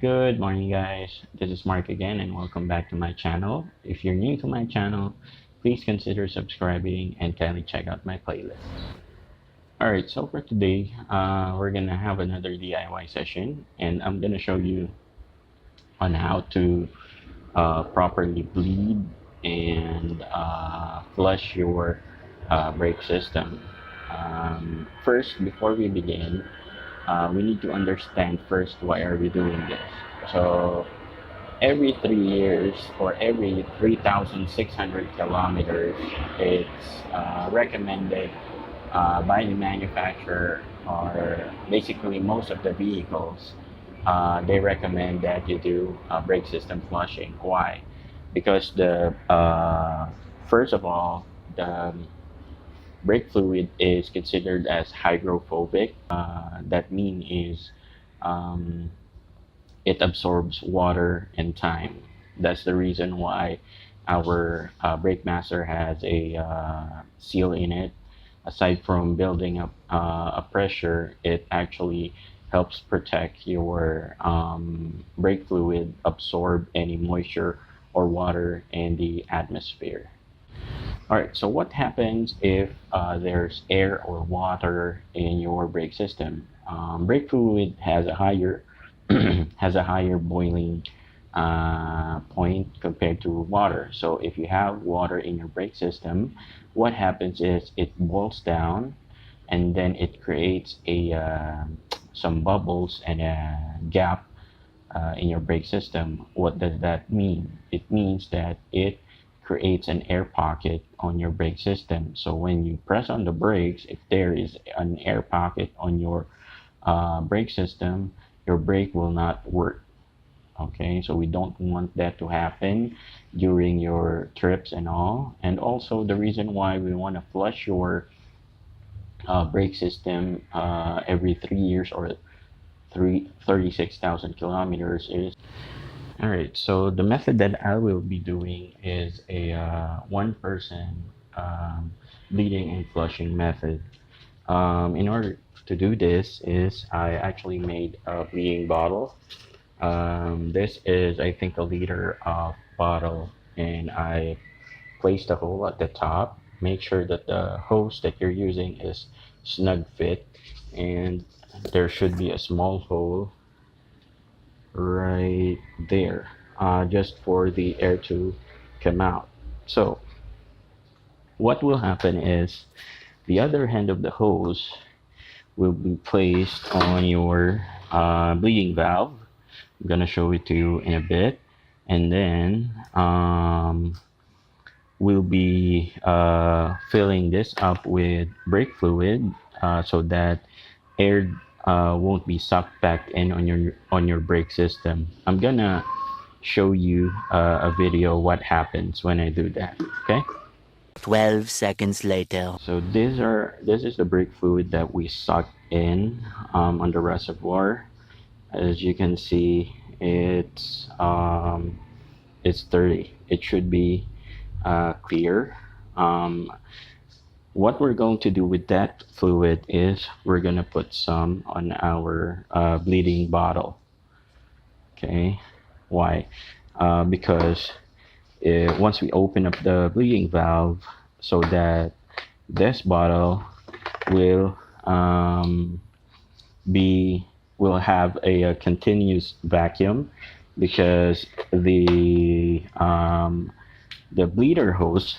Good morning, guys. This is Mark again, and welcome back to my channel. If you're new to my channel, please consider subscribing and kindly check out my playlist. Alright, so for today, we're gonna have another DIY session, and I'm gonna show you on how to properly bleed and flush your brake system. First, before we begin, we need to understand first why are we doing this. So every 3 years or every 3,600 kilometers, it's recommended by the manufacturer, or basically most of the vehicles. They recommend that you do brake system flushing. Why? Because the first of all, the brake fluid is considered as hydrophobic. That mean is um, it absorbs water and time. That's the reason why our brake master has a seal in it. Aside from building up a pressure, it actually helps protect your brake fluid absorb any moisture or water in the atmosphere. All right, so what happens if there's air or water in your brake system? Brake fluid has a higher has a higher boiling point compared to water. So if you have water in your brake system, what happens is it boils down, and then it creates a some bubbles and a gap in your brake system. What does that mean? It means that it creates an air pocket on your brake system. So when you press on the brakes, if there is an air pocket on your brake system, your brake will not work. Okay, so we don't want that to happen during your trips and all. And also the reason why we want to flush your brake system every 3 years or 36,000 kilometers is. All right, so the method that I will be doing is a one person bleeding and flushing method. In order to do this is I actually made a bleeding bottle. This is, I think, a liter of bottle, and I placed a hole at the top. Make sure that the hose that you're using is snug fit, and there should be a small hole right there, just for the air to come out. So what will happen is the other end of the hose will be placed on your bleeding valve. I'm gonna show it to you in a bit, and then we'll be filling this up with brake fluid so that air won't be sucked back in on your brake system. I'm gonna show you a video what happens when I do that. Okay. 12 seconds later. So this is the brake fluid that we sucked in on the reservoir. As you can see, it's dirty. It should be clear. What we're going to do with that fluid is we're gonna put some on our bleeding bottle. Okay, why? Because once we open up the bleeding valve, so that this bottle will be will have a continuous vacuum, because the bleeder hose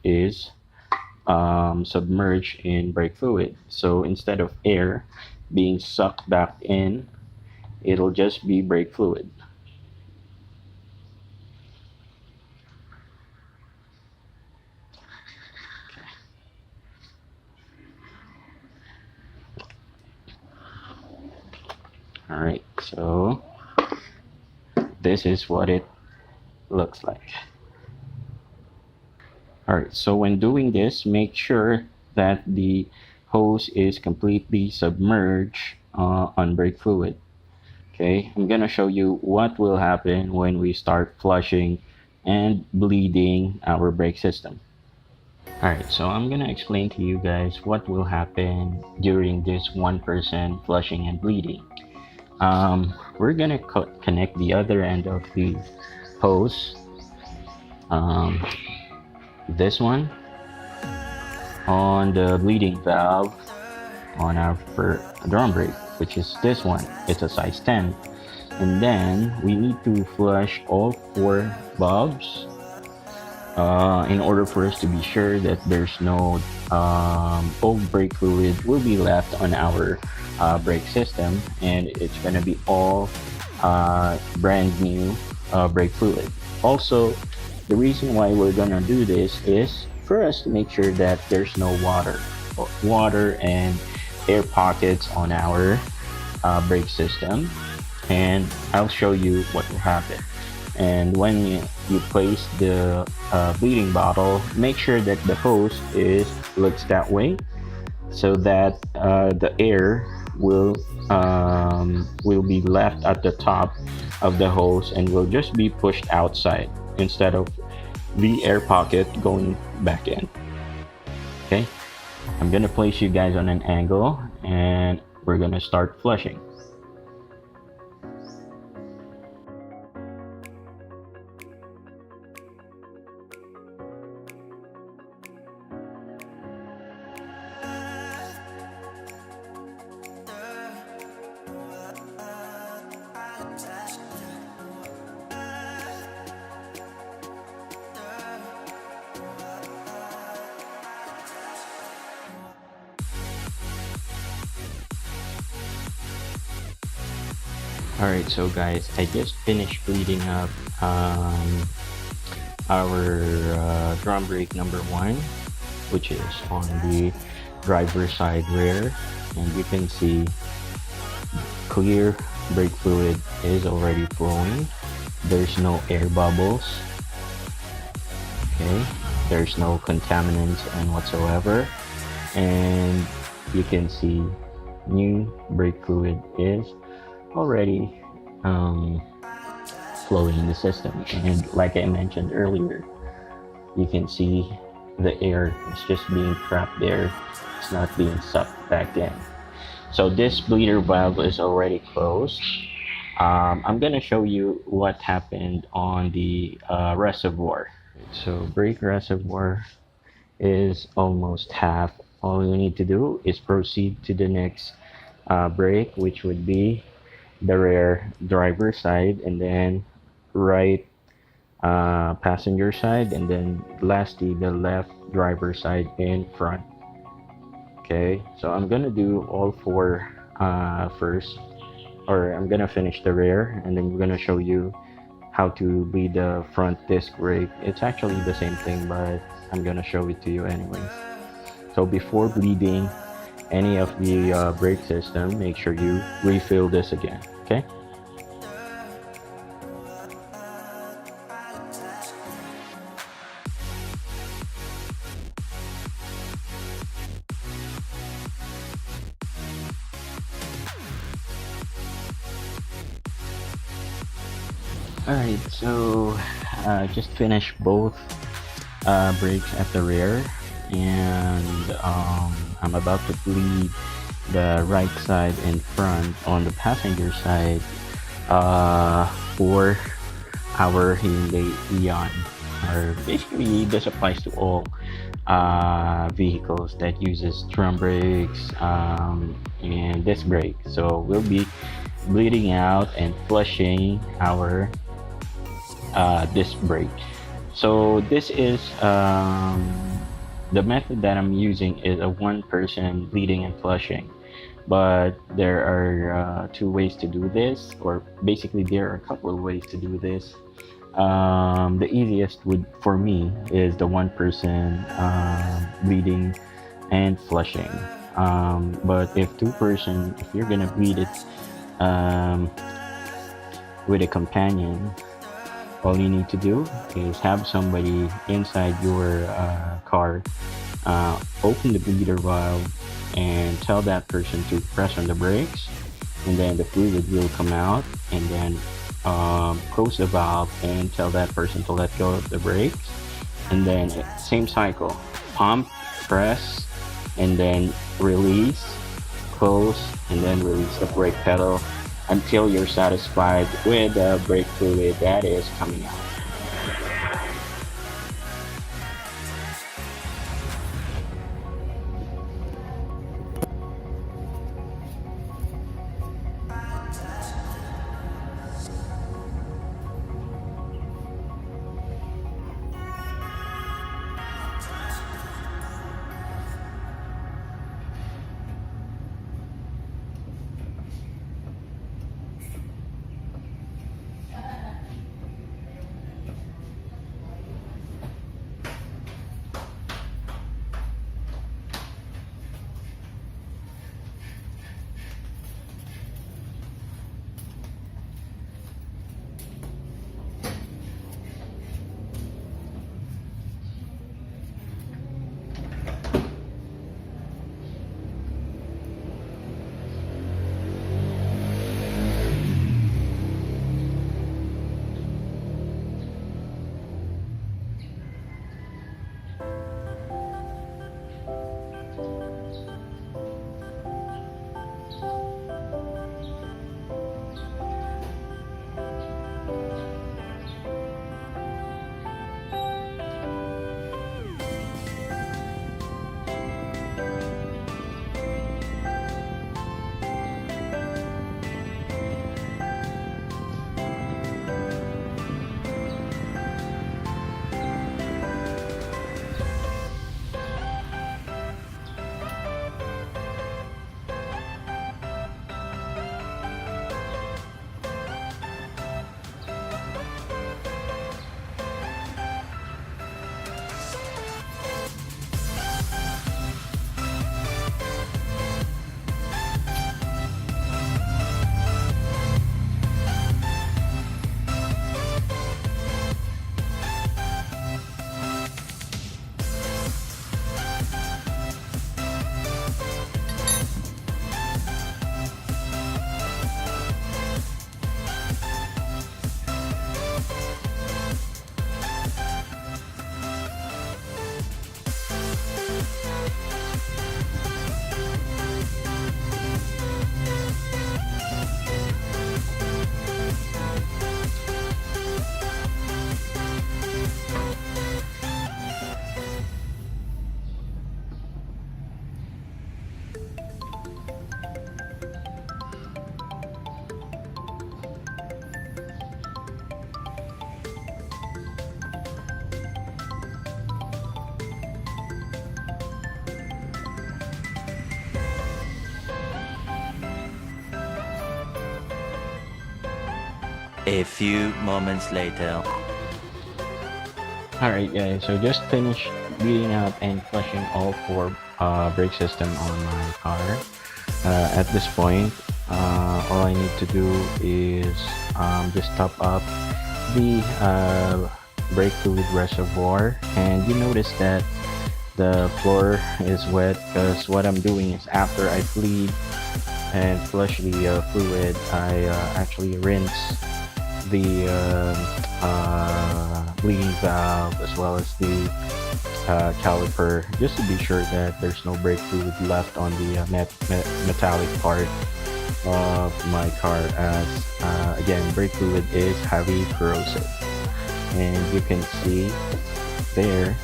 is submerged in brake fluid. So instead of air being sucked back in, it'll just be brake fluid. All right, so this is what it looks like. All right, so when doing this, make sure that the hose is completely submerged on brake fluid. Okay, I'm gonna show you what will happen when we start flushing and bleeding our brake system. Alright, so I'm gonna explain to you guys what will happen during this 1% flushing and bleeding. we're gonna connect the other end of the hose, um, this one, on the bleeding valve on our drum brake, which is this one. It's a size 10. And then we need to flush all four bulbs in order for us to be sure that there's no old brake fluid will be left on our brake system, and it's going to be all brand new brake fluid. Also, the reason why we're going to do this is for us to make sure that there's no water and air pockets on our brake system, and I'll show you what will happen. And when you place the bleeding bottle, make sure that the hose looks that way, so that the air will be left at the top of the hose and will just be pushed outside instead of the air pocket going back in. Okay, I'm gonna place you guys on an angle and we're gonna start flushing. Alright, so guys, I just finished bleeding up our drum brake number 1, which is on the driver side rear, and you can see clear brake fluid is already flowing. There's no air bubbles. Okay, there's no contaminants and whatsoever, and you can see new brake fluid is already flowing in the system. And like I mentioned earlier, you can see the air is just being trapped there. It's not being sucked back in. So this bleeder valve is already closed. I'm gonna show you what happened on the reservoir. So brake reservoir is almost half. All you need to do is proceed to the next brake, which would be the rear driver side, and then right passenger side, and then lastly the left driver side in front. Okay, so I'm gonna do all four first, or I'm gonna finish the rear, and then we're gonna show you how to bleed the front disc brake. It's actually the same thing, but I'm gonna show it to you anyways. So before bleeding any of the brake system, make sure you refill this again. Okay. Alright, so just finished both brakes at the rear, and I'm about to bleed the right side in front on the passenger side for our Hyundai Eon. Or basically, this applies to all vehicles that uses drum brakes and disc brake. So we'll be bleeding out and flushing our disc brake. So this is the method that I'm using is a one-person bleeding and flushing, but there are two ways to do this, or basically there are a couple of ways to do this. The easiest would for me is the one-person bleeding and flushing, but if two-person, if you're gonna bleed it with a companion, all you need to do is have somebody inside your car open the bleeder valve and tell that person to press on the brakes, and then the fluid will come out, and then close the valve and tell that person to let go of the brakes, and then same cycle, pump, press, and then release, close, and then release the brake pedal, until you're satisfied with the brake fluid that is coming out. A few moments later. Alright guys, so just finished bleeding out and flushing all four brake system on my car. At this point, all I need to do is just top up the brake fluid reservoir, and you notice that the floor is wet because what I'm doing is after I bleed and flush the fluid, I actually rinse the bleeding valve as well as the caliper, just to be sure that there's no brake fluid left on the metallic part of my car, as again, brake fluid is heavy corrosive, and you can see there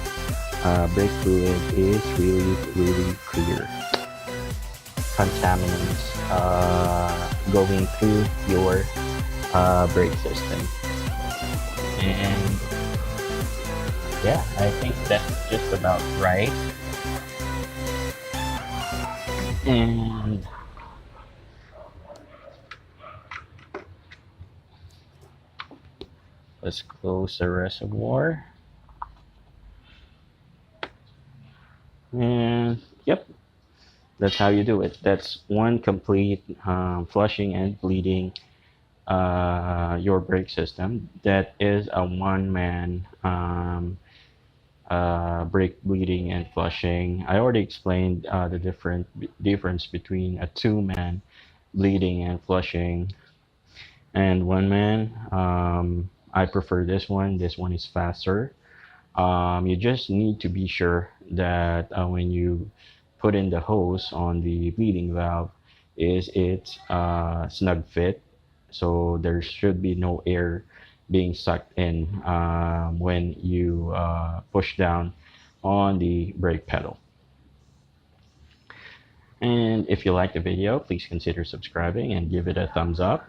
brake fluid is really clear contaminants going through your brake system. And yeah, I think that's just about right. And let's close the reservoir. And yep, that's how you do it. That's one complete flushing and bleeding your brake system. That is a one-man brake bleeding and flushing. I already explained the difference between a two-man bleeding and flushing and one man. I prefer this one. This one is faster. You just need to be sure that when you put in the hose on the bleeding valve, is it snug fit, so there should be no air being sucked in when you push down on the brake pedal. And if you like the video, please consider subscribing and give it a thumbs up.